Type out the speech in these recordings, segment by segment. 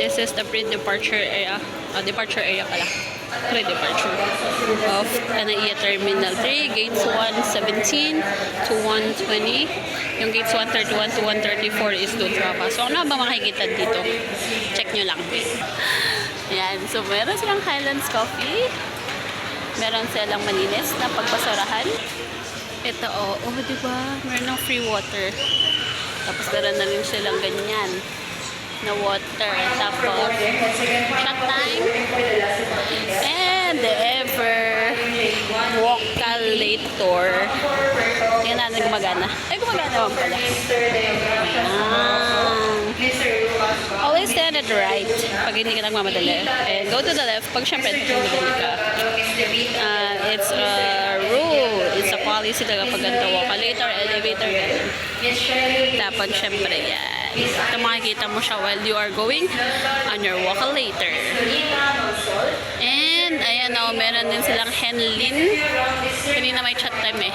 This is the pre-departure area. Departure area pala. Pre-departure of NAIA Terminal 3, gates 117 to 120. Yung gates 131 to 134 is doon sa baba. So, ano ba makikita dito? Check nyo lang. Ayan. So, meron silang Highlands Coffee. Meron silang malinis na pagbasurahan. Ito, diba? Meron ng free water. Tapos, meron na rin silang ganyan na water. Tapos, shot time. And the ever vocalator. Yan na, gumagana. Ay, gumagana naman pala. Always stand at the right pag hindi ka nagmamadali. And go to the left pag syempre nagmamadali ka. It's a rule. It's a policy talaga pag ganito. Vocalator, elevator, ganun. Tapos syempre yan. Ito makikita mo siya while you are going on your vocalator. And ayan meron din silang Henlin. Kanina may chat time eh.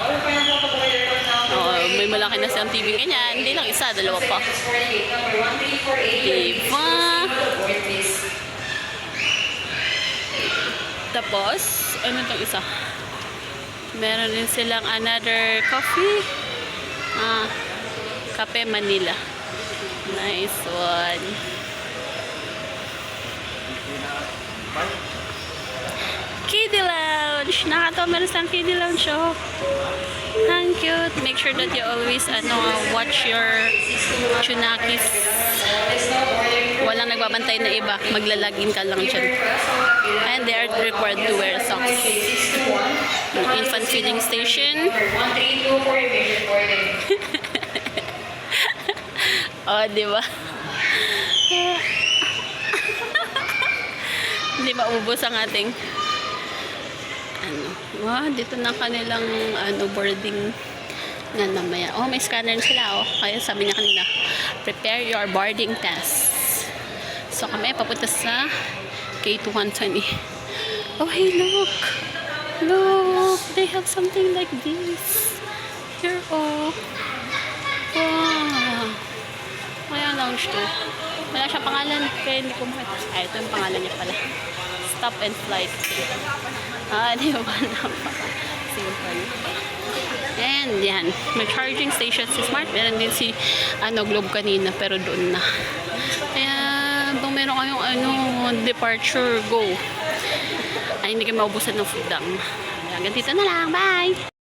May malaki na silang TV ganyan. Hindi lang isa, dalawa pa. Diba? Tapos, ano itong isa? Meron din silang another coffee. Cafe Manila. Nice one. Kiddie Lounge. Nakatawa, meron silang Kiddie Lounge, oh. Ang cute. Make sure that you always watch your Tsunakis. Walang nagbabantay na iba. Maglalagin ka lang dyan. And they are required to wear socks. Infant feeding station. Diba? Hindi maubos ang ating dito na kanilang boarding na namaya. May scanner sila, kaya sabi niya kanina, prepare your boarding test. So kami papunta sa K220. Hey, look, they have something like this here. Wow, kaya lounge to. Wala siyang pangalan, kaya hindi ko makita. Ito yung pangalan niya pala. Stop and flight. Di ba? Simple. And yan. May charging station si Smart. Meron din si Globe kanina, pero doon na. Kaya, kung meron kayong departure, go. Ay, hindi kayo maubusan ng food lang. Hanggang dito na lang. Bye!